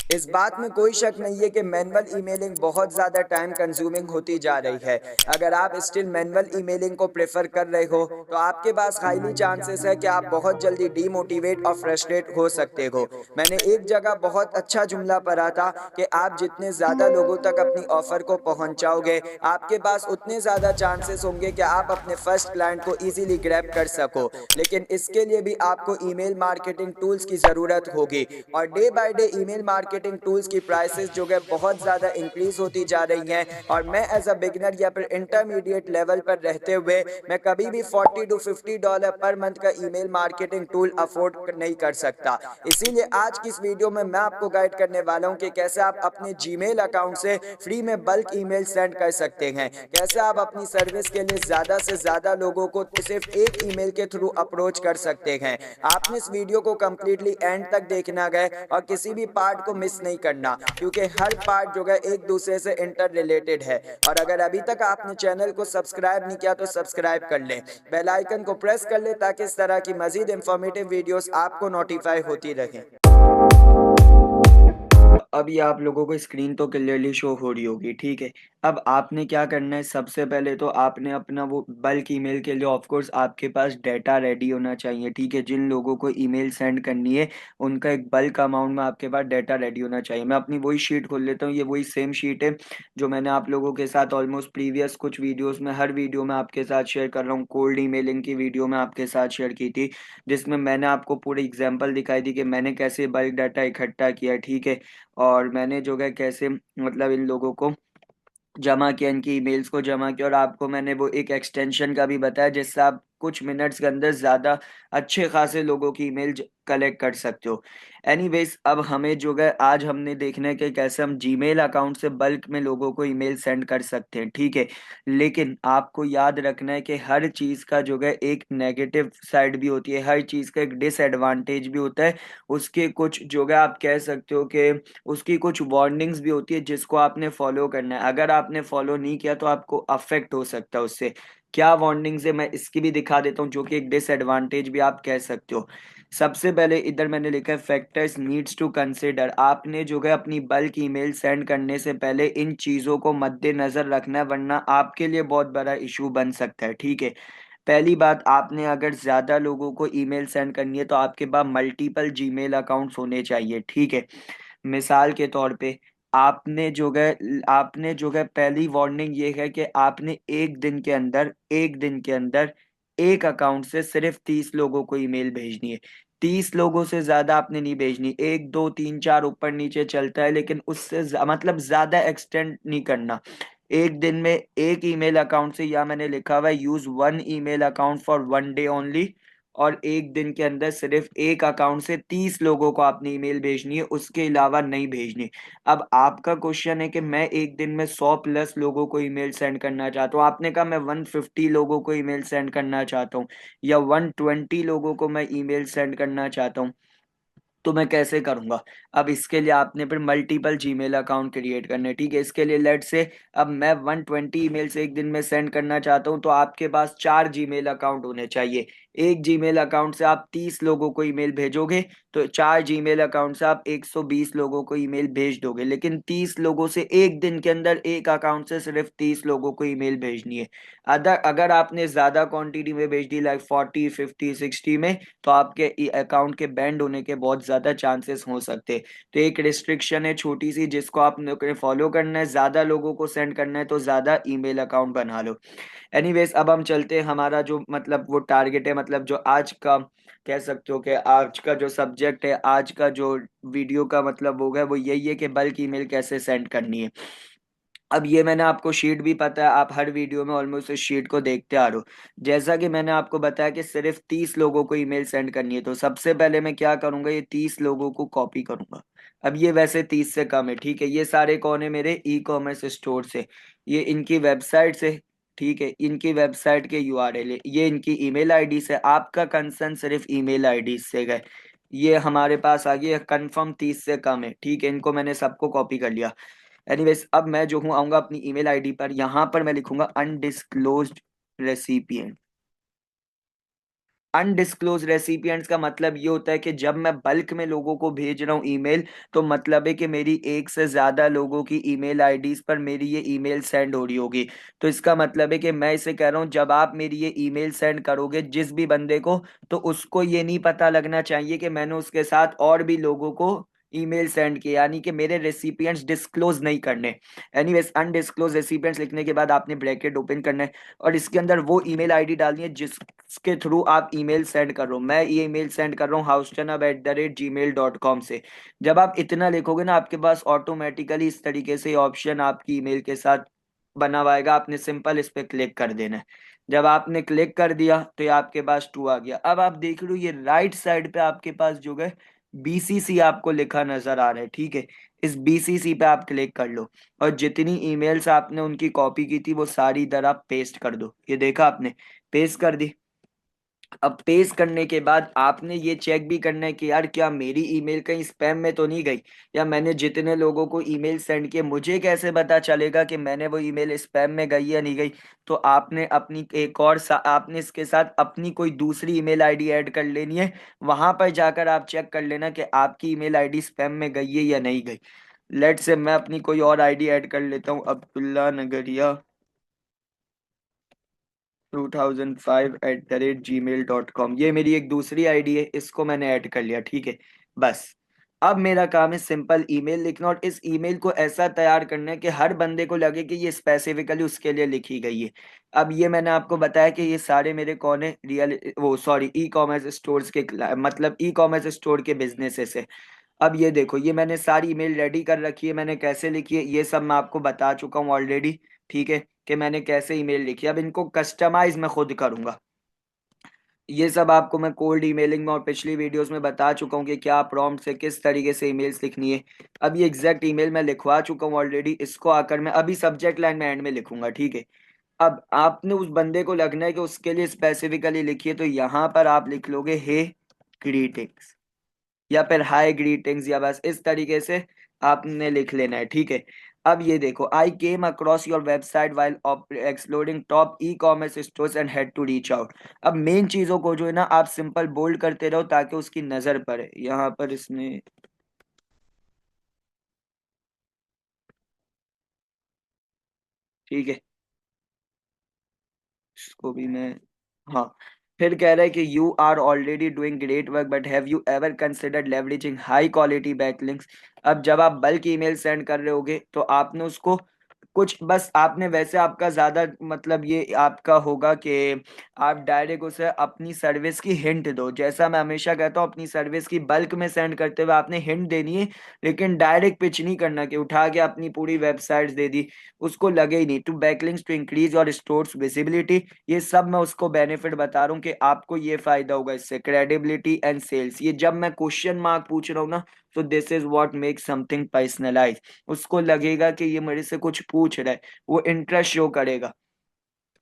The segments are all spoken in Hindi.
इस बात में कोई शक नहीं है कि मैनुअल ईमेलिंग बहुत ज़्यादा टाइम कंज्यूमिंग होती जा रही है। अगर आप स्टिल मैनुअल ईमेलिंग को प्रेफर कर रहे हो तो आपके पास हाईली चांसेस है कि आप बहुत जल्दी डीमोटिवेट और फ्रस्ट्रेट हो सकते हो। मैंने एक जगह बहुत अच्छा जुमला पढ़ा था कि आप जितने ज़्यादा लोगों तक अपनी ऑफर को पहुंचाओगे, आपके पास उतने ज़्यादा चांसेस होंगे कि आप अपने फर्स्ट क्लाइंट को इजीली ग्रैब कर सको। लेकिन इसके लिए भी आपको ईमेल मार्केटिंग टूल्स की ज़रूरत होगी, और day by day email marketing tools की प्राइसेस जो है बहुत ज़्यादा इंक्रीज होती जा रही हैं। और मैं एज अ बिगनर या फिर इंटरमीडिएट लेवल पर रहते हुए मैं कभी भी $40 to $50 पर मंथ का ईमेल मार्केटिंग टूल अफोर्ड नहीं कर सकता। इसीलिए आज की इस वीडियो में मैं आपको गाइड करने वाला हूं कि कैसे आप अपने जीमेल अकाउंट से फ्री में बल्क ईमेल सेंड कर सकते हैं, कैसे आप अपनी सर्विस के लिए ज़्यादा से ज़्यादा लोगों को सिर्फ एक ईमेल के थ्रू अप्रोच कर सकते हैं। आपने इस वीडियो को कम्प्लीटली एंड तक देखना है और किसी भी पार्ट को मिस नहीं करना, क्योंकि हर पार्ट जो है एक दूसरे से इंटर रिलेटेड है। और अगर अभी तक आपने चैनल को सब्सक्राइब नहीं किया तो सब्सक्राइब कर लें, बेल आइकन को प्रेस कर लें ताकि इस तरह की मजीद इंफॉर्मेटिव वीडियोस आपको नोटिफाई होती रहें। अब ये आप लोगों को स्क्रीन तो क्लियरली शो हो रही होगी, ठीक है। अब आपने क्या करना है, सबसे पहले तो आपने अपना वो बल्क ईमेल के लिए ऑफ कोर्स आपके पास डाटा रेडी होना चाहिए, ठीक है। जिन लोगों को ईमेल सेंड करनी है उनका एक बल्क अमाउंट में आपके पास डाटा रेडी होना चाहिए। मैं अपनी वही शीट खोल लेता हूँ, ये वही सेम शीट है जो मैंने आप लोगों के साथ ऑलमोस्ट प्रीवियस कुछ वीडियोस में, हर वीडियो में आपके साथ शेयर कर रहा हूँ। कोल्ड ईमेलिंग की वीडियो में आपके साथ शेयर की थी, जिसमें मैंने आपको पूरी एग्जाम्पल दिखाई थी कि मैंने कैसे बल्क डाटा इकट्ठा किया, ठीक है। और मैंने जो है कैसे मतलब इन लोगों को जमा किया, इनकी ईमेल्स को जमा किया, और आपको मैंने वो एक एक्सटेंशन का भी बताया जिससे आप कुछ मिनट्स के अंदर ज़्यादा अच्छे खासे लोगों की ईमेल कलेक्ट कर सकते हो। एनीवेज, अब हमें जो है आज हमने देखना है कि कैसे हम जीमेल अकाउंट से बल्क में लोगों को ईमेल सेंड कर सकते हैं, ठीक है। लेकिन आपको याद रखना है कि हर चीज़ का जो है एक नेगेटिव साइड भी होती है, हर चीज़ का एक डिसएडवांटेज भी होता है। उसके कुछ जो है आप कह सकते हो कि उसकी कुछ वार्निंग्स भी होती है जिसको आपने फॉलो करना है। अगर आपने फॉलो नहीं किया तो आपको अफेक्ट हो सकता है उससे। क्या वार्निंग्स है मैं इसकी भी दिखा देता हूँ, जो कि एक डिसएडवांटेज भी आप कह सकते हो। सबसे पहले इधर मैंने लिखा है फैक्टर्स नीड्स टू कंसिडर। आपने जो है अपनी बल्क ईमेल सेंड करने से पहले इन चीज़ों को मद्देनजर रखना है, वरना आपके लिए बहुत बड़ा इशू बन सकता है, ठीक है। पहली बात, आपने अगर ज़्यादा लोगों को ईमेल सेंड करनी है तो आपके पास मल्टीपल जीमेल अकाउंट्स होने चाहिए, ठीक है। मिसाल के तौर पे आपने जो है पहली वार्निंग ये है कि आपने एक दिन के अंदर एक अकाउंट से सिर्फ 30 लोगों को ईमेल भेजनी है। 30 लोगों से ज्यादा आपने नहीं भेजनी, एक दो तीन चार ऊपर नीचे चलता है, लेकिन उससे मतलब ज्यादा एक्सटेंड नहीं करना। एक दिन में एक ईमेल अकाउंट से, या मैंने लिखा हुआ है use one email account for one day only, और एक दिन के अंदर सिर्फ एक अकाउंट से 30 लोगों को आपने ईमेल भेजनी है, उसके अलावा नहीं भेजनी। अब आपका क्वेश्चन है कि मैं एक दिन में 100+ लोगों को ईमेल सेंड करना चाहता हूँ, आपने कहा मैं 150 लोगों को ईमेल सेंड करना चाहता हूँ, या 120 लोगों को मैं ईमेल सेंड करना चाहता हूँ, तो मैं कैसे करूंगा। अब इसके लिए आपने फिर मल्टीपल जीमेल अकाउंट क्रिएट करने, ठीक है। इसके लिए लेट से अब मैं 120 ईमेल्स एक दिन में सेंड करना चाहता हूं, तो आपके पास 4 जीमेल अकाउंट होने चाहिए। एक जीमेल अकाउंट से आप 30 लोगों को ईमेल भेजोगे तो 4 जीमेल अकाउंट से आप 120 लोगों को ईमेल भेज दोगे, लेकिन 30 लोगों से एक दिन के अंदर एक अकाउंट से सिर्फ 30 लोगों को ईमेल भेजनी है। अगर आपने ज्यादा क्वांटिटी में भेज दी, लाइक 40 50 60 में, तो आपके अकाउंट के बैंड होने के बहुत ज्यादा चांसेस हो सकते हैं। तो एक रिस्ट्रिक्शन है छोटी सी जिसको आप लोगों ने फॉलो करना है, ज्यादा लोगों को सेंड करना है तो ज्यादा ईमेल अकाउंट बना लो। एनीवेज, अब हम चलते हैं, हमारा जो मतलब वो टारगेट है, मतलब जो आज का कह सकते हो कि आज का जो सब्जेक्ट है, आज का जो वीडियो का मतलब होगा वो यही है कि बल्क ईमेल कैसे सेंड करनी है। अब ये मैंने आपको शीट भी पता है, आप हर वीडियो में ऑलमोस्ट इस शीट को देखते आ रहे हो। जैसा कि मैंने आपको बताया कि सिर्फ 30 लोगों को ईमेल सेंड करनी है, तो सबसे पहले मैं क्या करूंगा, ये 30 लोगों को कॉपी करूंगा। अब ये वैसे 30 से कम है, ठीक है। ये सारे कौन है, मेरे ई कॉमर्स स्टोर से, ये इनकी वेबसाइट से, ठीक है। इनकी वेबसाइट के यूआरएल है, ये इनकी ईमेल आईडी से। आपका कंसर्न सिर्फ ईमेल आईडी से गए, ये हमारे पास आ गई कंफर्म 30 से कम है, ठीक है। इनको मैंने सबको कॉपी कर लिया। एनीवेज, अब मैं जो हूँ आऊंगा अपनी ईमेल आईडी पर, यहाँ पर मैं लिखूंगा अनडिस्क्लोज्ड रेसिपिएंट, अनडिस्क्लोज रेसिपिएंट्स का मतलब ये होता है कि जब मैं बल्क में लोगों को भेज रहा हूँ ईमेल, तो मतलब है कि मेरी एक से ज्यादा लोगों की ईमेल आईडीज पर मेरी ये ईमेल सेंड हो रही होगी। तो इसका मतलब है कि मैं इसे कह रहा हूँ, जब आप मेरी ये ईमेल सेंड करोगे जिस भी बंदे को, तो उसको ये नहीं पता लगना चाहिए कि मैंने उसके साथ और भी लोगों को ईमेल सेंड किया, यानी कि मेरे रेसिपिएंट्स डिस्क्लोज नहीं करने। एनीवेज, अनडिस्क्लोज रेसिपिएंट्स लिखने के बाद आपने ब्रैकेट ओपन करना है और इसके अंदर वो ईमेल आईडी डालनी है जिसके थ्रू आप ईमेल सेंड कर रहे हो। मैं ये ईमेल सेंड कर रहा हूँ houstanab@gmail.com से। जब आप इतना लिखोगे ना, आपके पास ऑटोमेटिकली इस तरीके से ऑप्शन आपकी ईमेल के साथ बना हुआ आएगा। आपने सिंपल इस पे क्लिक कर देना है। जब आपने क्लिक कर दिया तो ये आपके पास टू आ गया। अब आप देख लो, ये राइट साइड पे आपके पास जो है बीसीसी आपको लिखा नजर आ रहा है, ठीक है। इस बीसीसी पे आप क्लिक कर लो और जितनी ईमेल्स आपने उनकी कॉपी की थी वो सारी इधर आप पेस्ट कर दो। ये देखा आपने, पेस्ट कर दी। अब पेस्ट करने के बाद आपने ये चेक भी करना है कि यार क्या मेरी ईमेल कहीं स्पैम में तो नहीं गई, या मैंने जितने लोगों को ईमेल सेंड किए मुझे कैसे पता चलेगा कि मैंने वो ईमेल स्पैम में गई या नहीं गई। तो आपने अपनी एक और आपने इसके साथ अपनी कोई दूसरी ईमेल आईडी ऐड कर लेनी है। वहां पर जाकर आप चेक कर लेना कि आपकी ईमेल आईडी स्पैम में गई है या नहीं गई। लेट से मैं अपनी कोई और आईडी ऐड कर लेता हूँ, अब्दुल्ला नगरिया 2005 @gmail.com। ये मेरी एक दूसरी आईडी है, इसको मैंने ऐड कर लिया, ठीक है। बस अब मेरा काम है सिंपल ईमेल लिखना, और इस ईमेल को ऐसा तैयार करना है कि हर बंदे को लगे कि ये स्पेसिफिकली उसके लिए लिखी गई है। अब ये मैंने आपको बताया कि ये सारे मेरे कौन है, रियल वो सॉरी ई कॉमर्स स्टोर्स के मतलब ई कॉमर्स स्टोर के बिजनेसेस है। अब ये देखो, ये मैंने सारी ईमेल रेडी कर रखी है। मैंने कैसे लिखी है ये सब मैं आपको बता चुका हूँ ऑलरेडी, ठीक है, कि मैंने कैसे ईमेल लिखी है। अब इनको कस्टमाइज मैं खुद करूंगा। ये सब आपको मैं कोल्ड ईमेलिंग में और पिछली वीडियोस में बता चुका हूँ कि क्या प्रॉम्प्ट से किस तरीके से ईमेल्स लिखनी है। अब ये एग्जैक्ट ईमेल मैं लिखवा चुका हूँ ऑलरेडी, इसको आकर मैं अभी सब्जेक्ट लाइन में एंड में लिखूंगा, ठीक है। अब आपने उस बंदे को लगना है कि उसके लिए स्पेसिफिकली लिखिए, तो यहाँ पर आप लिख लोगे हे ग्रीटिंग्स, या फिर हाय ग्रीटिंग्स, या बस इस तरीके से आपने लिख लेना है, ठीक है। अब ये देखो, I came across your website while exploring top e commerce stores and had to reach out. अब मेन चीजों को जो है ना आप सिंपल बोल्ड करते रहो ताकि उसकी नजर पड़े। यहाँ पर इसने, ठीक है, इसको भी मैं, हाँ। फिर कह रहा है कि you are already doing great work but have you ever considered leveraging high quality backlinks. अब जब आप बल्क ईमेल सेंड कर रहे होगे तो आपने उसको कुछ बस आपने वैसे आपका ज्यादा मतलब ये आपका होगा कि आप डायरेक्ट उसे अपनी सर्विस की हिंट दो। जैसा मैं हमेशा कहता हूँ, अपनी सर्विस की बल्क में सेंड करते हुए आपने हिंट देनी है, लेकिन डायरेक्ट पिच नहीं करना कि उठा के अपनी पूरी वेबसाइट दे दी। उसको लगे ही नहीं। टू बैकलिंक्स टू इंक्रीज और स्टोर्स विजिबिलिटी, ये सब मैं उसको बेनिफिट बता रहा हूँ कि आपको ये फायदा होगा इससे। क्रेडिबिलिटी एंड सेल्स, ये जब मैं क्वेश्चन मार्क पूछ रहा हूँ ना, तो this is what make something personalise. उसको लगेगा कि ये मेरे से कुछ पूछ रहा है, वो इंटरेस्ट शो करेगा।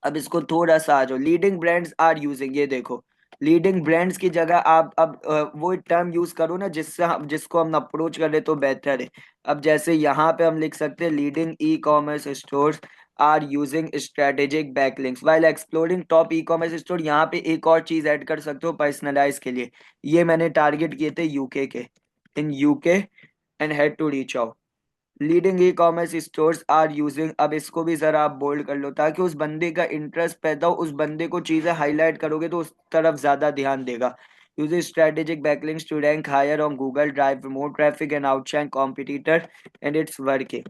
अब इसको थोड़ा सा आ जाओ, लीडिंग ब्रांड्स आर यूजिंग, ये देखो, लीडिंग ब्रांड्स की जगह आप अब वो टर्म यूज करो ना जिससे हम जिसको हम अप्रोच कर रहे तो बेहतर है। अब जैसे यहाँ पे हम लिख सकते हैं, leading e commerce stores are using strategic backlinks while exploring top e commerce store. यहाँ पे एक और चीज ऐड कर सकते हो पर्सनलाइज के लिए। ये मैंने टारगेट किए थे यूके के, in UK and had to reach out. Leading e commerce stores are using, अब इसको भी जरा आप बोल्ड कर लो ताकि उस बंदे का इंटरेस्ट पैदा हो। उस बंदे को चीजें हाईलाइट करोगे तो उस तरफ ज्यादा ध्यान देगा। Use strategic backlinks to rank higher on Google drive more traffic and outshine competitor and it's working,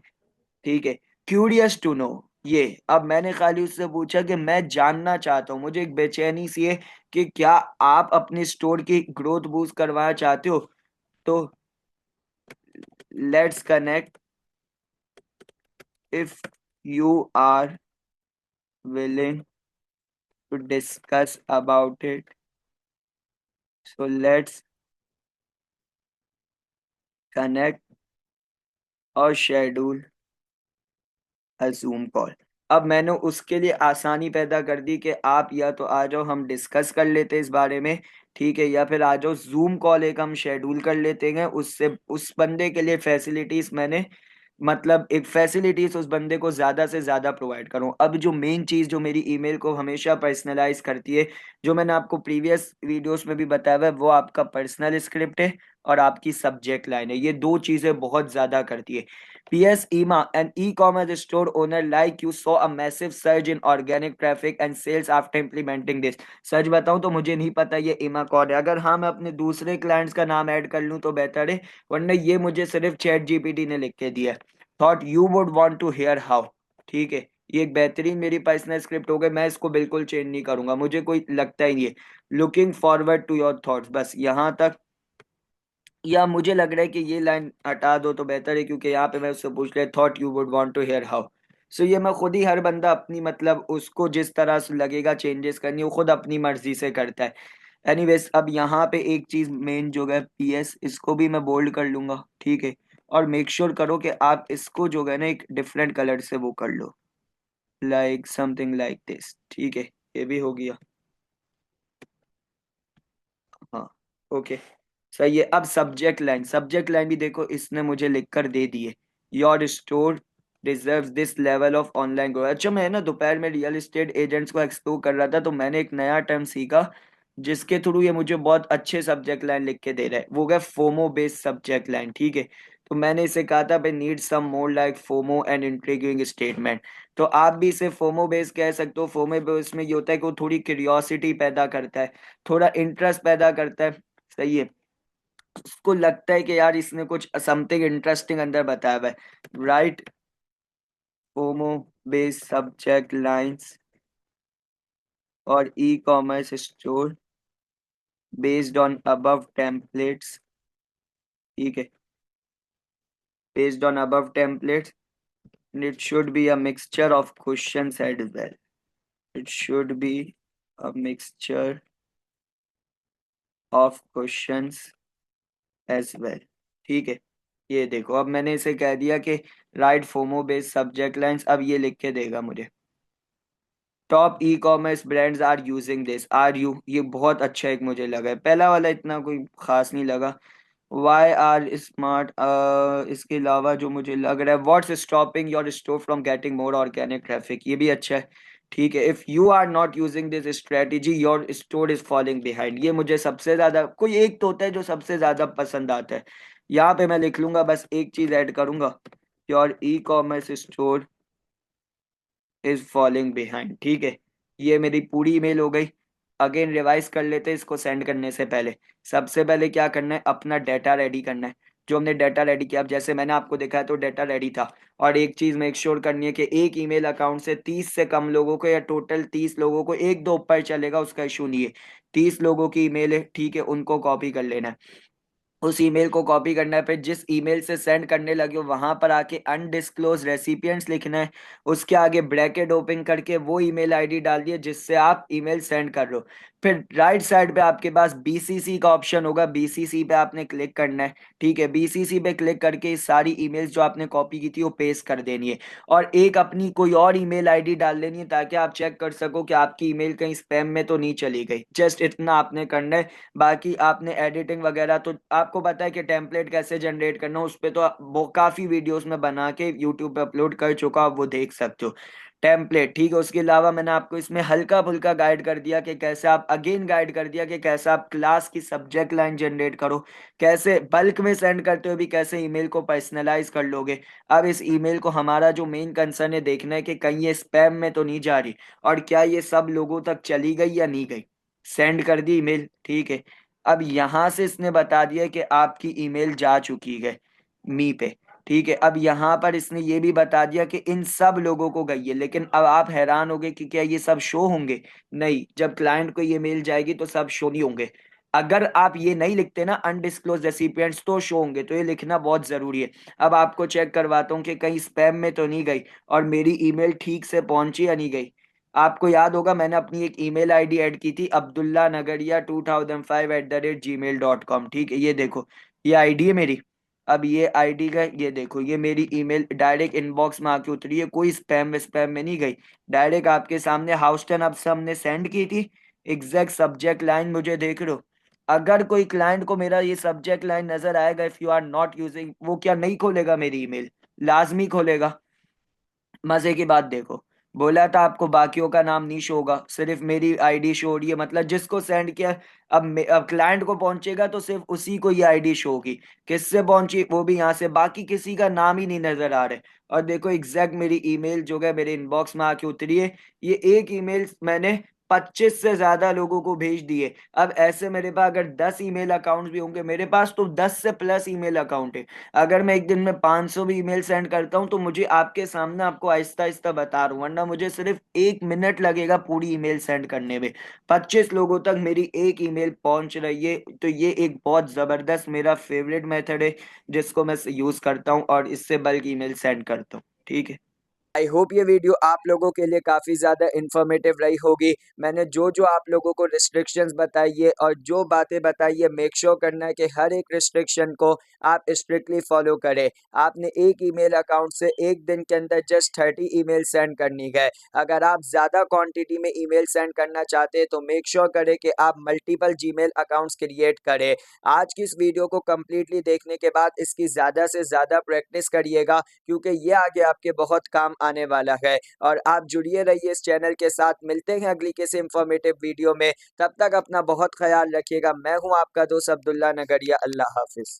ठीक है। क्यूरियस टू नो, ये अब मैंने खाली उससे पूछा कि मैं जानना चाहता हूँ, मुझे एक बेचैनी सी है कि क्या आप अपने स्टोर की ग्रोथ बूस्ट करवाना चाहते हो। तो let's connect if you are willing to discuss about it, so let's connect or schedule a Zoom call. अब मैंने उसके लिए आसानी पैदा कर दी कि आप या तो आ जाओ हम डिस्कस कर लेते हैं इस बारे में, ठीक है, या फिर आ जाओ जूम कॉल एक हम शेड्यूल कर लेते हैं। उससे उस बंदे के लिए फैसिलिटीज मैंने मतलब एक फैसिलिटीज उस बंदे को ज्यादा से ज्यादा प्रोवाइड करूं। अब जो मेन चीज जो मेरी ईमेल को हमेशा पर्सनलाइज करती है, जो मैंने आपको प्रीवियस वीडियोस में भी बताया हुआ है, वो आपका पर्सनल स्क्रिप्ट है और आपकी सब्जेक्ट लाइन है। ये दो चीजें बहुत ज्यादा करती है। PS Ema, an e-commerce store owner like you saw a massive surge in organic traffic and sales after implementing this। सच बताऊं तो मुझे नहीं पता ये ईमा कौन है। अगर हाँ मैं अपने दूसरे क्लाइंट्स का नाम ऐड कर लूं तो बेहतर है, वरना ये मुझे सिर्फ चैट जीपीटी ने लिख के दिया है। Thought you would want to hear how. ठीक है, ये एक बेहतरीन मेरी पर्सनल स्क्रिप्ट हो गई, मैं इसको बिल्कुल चेंज नहीं करूंगा, मुझे कोई लगता ही नहीं है। Looking forward to your thoughts, बस यहाँ तक। या मुझे लग रहा है कि ये लाइन हटा दो तो बेहतर है, क्योंकि यहाँ पे मैं उससे पूछ रहा thought you would want to hear how. So ये मैं खुद ही, हर बंदा अपनी मतलब उसको जिस तरह से लगेगा चेंजेस करनी, वो खुद अपनी मर्जी से करता है। एनीवेज, अब यहाँ पे एक चीज मेन जो है PS, इसको भी मैं बोल्ड कर लूंगा। ठीक है, और मेक श्योर करो कि आप इसको जो है ना एक डिफरेंट कलर से वो कर लो, लाइक समथिंग लाइक दिस। ठीक है, ये भी हो गया। हाँ, ओके, सही है। अब सब्जेक्ट लाइन भी देखो इसने मुझे लिख कर दे दी है। Your store deserves this level of online growth. अच्छा, मैं ना दोपहर में रियल एस्टेट एजेंट्स को एक्सप्लोर कर रहा था, तो मैंने एक नया टर्म सीखा जिसके थ्रू ये मुझे बहुत अच्छे सब्जेक्ट लाइन लिख के दे रहा है। वो है फोमो बेस्ड सब्जेक्ट लाइन। ठीक है, तो मैंने इसे कहा था भाई need some more like FOMO and intriguing statement. तो आप भी इसे फोमो बेस्ड कह सकते हो। फोमो बेस्ड में ये होता है कि वो थोड़ी क्यूरियोसिटी पैदा करता है, थोड़ा इंटरेस्ट पैदा करता है। सही है, उसको लगता है कि यार इसने कुछ समथिंग इंटरेस्टिंग अंदर बताया हुआ है। Right, FOMO based subject lines और e commerce store based on above templates. ठीक है, based on above templates, it should be a mixture of questions as well. It should be a mixture of questions as well। ठीक है, ये देखो अब मैंने इसे कह दिया कि write FOMO based subject lines. अब ये लिख के देगा मुझे top e commerce brands are using this, are you, ये बहुत अच्छा एक मुझे लगा है। पहला वाला इतना कोई खास नहीं लगा। वाई आर स्मार्ट, इसके अलावा जो मुझे लग रहा है what's stopping your store from getting more organic traffic, ये भी अच्छा है। ठीक है, if you are not using this strategy your store is falling behind, ये मुझे सबसे ज्यादा, कोई एक तो होता है जो सबसे ज्यादा पसंद आता है। यहाँ पे मैं लिख लूंगा, बस एक चीज ऐड करूंगा, your E commerce store is falling behind. ठीक है, ये मेरी पूरी ईमेल हो गई। अगेन रिवाइज कर लेते हैं इसको सेंड करने से पहले। सबसे पहले क्या करना है, अपना डाटा रेडी करना है। जो हमने डाटा रेडी किया, अब जैसे मैंने आपको दिखाया तो डाटा रेडी था। और एक चीज मेक श्योर करनी है कि एक ईमेल अकाउंट से 30 से कम लोगों को, या टोटल 30 लोगों को, एक दो ऊपर चलेगा उसका इशू नहीं है। 30 लोगों की ईमेल है, ठीक है, उनको कॉपी कर लेना है। उस ईमेल को कॉपी करना है, फिर जिस ईमेल से सेंड करने लगे हो वहां पर आके अनडिस्क्लोज रेसिपिएंट्स लिखना है। उसके आगे ब्रैकेट ओपन करके वो ईमेल आईडी डाल दिए जिससे आप ईमेल सेंड कर रहे हो। फिर राइट साइड पे आपके पास BCC का ऑप्शन होगा, BCC पे आपने क्लिक करना है। ठीक है, BCC पे क्लिक करके इस सारी ईमेल्स जो आपने कॉपी की थी वो पेस्ट कर देनी है। और एक अपनी कोई और ईमेल आईडी डाल लेनी है, ताकि आप चेक कर सको कि आपकी ईमेल कहीं स्पैम में तो नहीं चली गई। जस्ट इतना आपने करना है। बाकी आपने एडिटिंग वगैरह तो आपको पता है कि टेम्पलेट कैसे जनरेट करना है, उस पे तो वो काफी वीडियोस में बना के यूट्यूब पे अपलोड कर चुका, आप वो देख सकते हो टेम्पलेट। ठीक है, उसके अलावा मैंने आपको इसमें हल्का फुल्का गाइड कर दिया कि कैसे आप, अगेन गाइड कर दिया कि कैसे आप क्लास की सब्जेक्ट लाइन जनरेट करो, कैसे बल्क में सेंड करते हुए भी कैसे ईमेल को पर्सनलाइज कर लोगे। अब इस ईमेल को हमारा जो मेन कंसर्न है देखना है कि कहीं ये स्पैम में तो नहीं जा रही, और क्या ये सब लोगों तक चली गई या नहीं गई। सेंड कर दी ईमेल, ठीक है। अब यहां से इसने बता दिया कि आपकी ईमेल जा चुकी है मी पे। ठीक है, अब यहाँ पर इसने ये भी बता दिया कि इन सब लोगों को गई है। लेकिन अब आप हैरान होंगे कि क्या ये सब शो होंगे? नहीं, जब क्लाइंट को ये मेल जाएगी तो सब शो नहीं होंगे। अगर आप ये नहीं लिखते ना अनडिस्क्लोज रेसिपिएंट्स, तो शो होंगे, तो ये लिखना बहुत जरूरी है। अब आपको चेक करवाता हूँ कि कहीं स्पैम में तो नहीं गई और मेरी ईमेल ठीक से पहुंची या नहीं गई। आपको याद होगा मैंने अपनी एक ईमेल आईडी ऐड की थी, अब्दुल्ला नगरिया 2005@gmail.com। ठीक है, ये देखो, ये आईडी है मेरी। अब ये आईडी का ये देखो, ये मेरी ईमेल डायरेक्ट इनबॉक्स में आके उतरी है, कोई स्पैम में नहीं गई। डायरेक्ट आपके सामने हाउस्टन अब से हमने सेंड की थी। एग्जैक्ट सब्जेक्ट लाइन मुझे देख रहे हो? अगर कोई क्लाइंट को मेरा ये सब्जेक्ट लाइन नजर आएगा, if you are not using, वो क्या नहीं खोलेगा मेरी ईमेल? लाजमी खोलेगा। मजे की बात देखो, बोला था आपको बाकियों का नाम नहीं शो होगा, सिर्फ मेरी आईडी शो हो रही है, मतलब जिसको सेंड किया। अब क्लाइंट को पहुंचेगा तो सिर्फ उसी को ये आईडी शो होगी। किससे पहुंची वो भी यहाँ से, बाकी किसी का नाम ही नहीं नजर आ रहे। और देखो एग्जैक्ट मेरी ईमेल जो है मेरे इनबॉक्स में आके उतरी है। ये एक ईमेल मैंने 25 से ज्यादा लोगों को भेज दिए। अब ऐसे मेरे पास अगर 10 ईमेल अकाउंट भी होंगे, मेरे पास तो 10 से प्लस ईमेल अकाउंट है। अगर मैं एक दिन में 500 भी ईमेल सेंड करता हूं तो मुझे आपके सामने आपको आहिस्ता आहिस्ता बता रहा हूं, वरना मुझे सिर्फ 1 मिनट लगेगा पूरी ईमेल सेंड करने में। 25 लोगों तक मेरी एक ईमेल पहुंच रही है, तो ये एक बहुत जबरदस्त मेरा फेवरेट मेथड है जिसको मैं यूज करता हूं और इससे बल्क ईमेल सेंड करता हूं। ठीक है। आई होप ये वीडियो आप लोगों के लिए काफ़ी ज़्यादा इन्फॉर्मेटिव रही होगी। मैंने जो जो आप लोगों को रिस्ट्रिक्शंस बताई है और जो बातें बताई है, मेक श्योर करना है कि हर एक रिस्ट्रिक्शन को आप स्ट्रिक्टली फॉलो करें। आपने एक ईमेल अकाउंट से एक दिन के अंदर जस्ट 30 ईमेल सेंड करनी है। अगर आप ज़्यादा क्वांटिटी में ईमेल सेंड करना चाहते हैं तो मेक श्योर करें कि आप मल्टीपल जीमेल अकाउंट्स क्रिएट करें। आज की इस वीडियो को कम्प्लीटली देखने के बाद इसकी ज़्यादा से ज़्यादा प्रैक्टिस करिएगा, क्योंकि ये आगे आपके बहुत काम आने वाला है। और आप जुड़िए रहिए इस चैनल के साथ। मिलते हैं अगली किसी इंफॉर्मेटिव वीडियो में। तब तक अपना बहुत ख्याल रखिएगा। मैं हूं आपका दोस्त अब्दुल्ला नगरिया। अल्लाह हाफिज।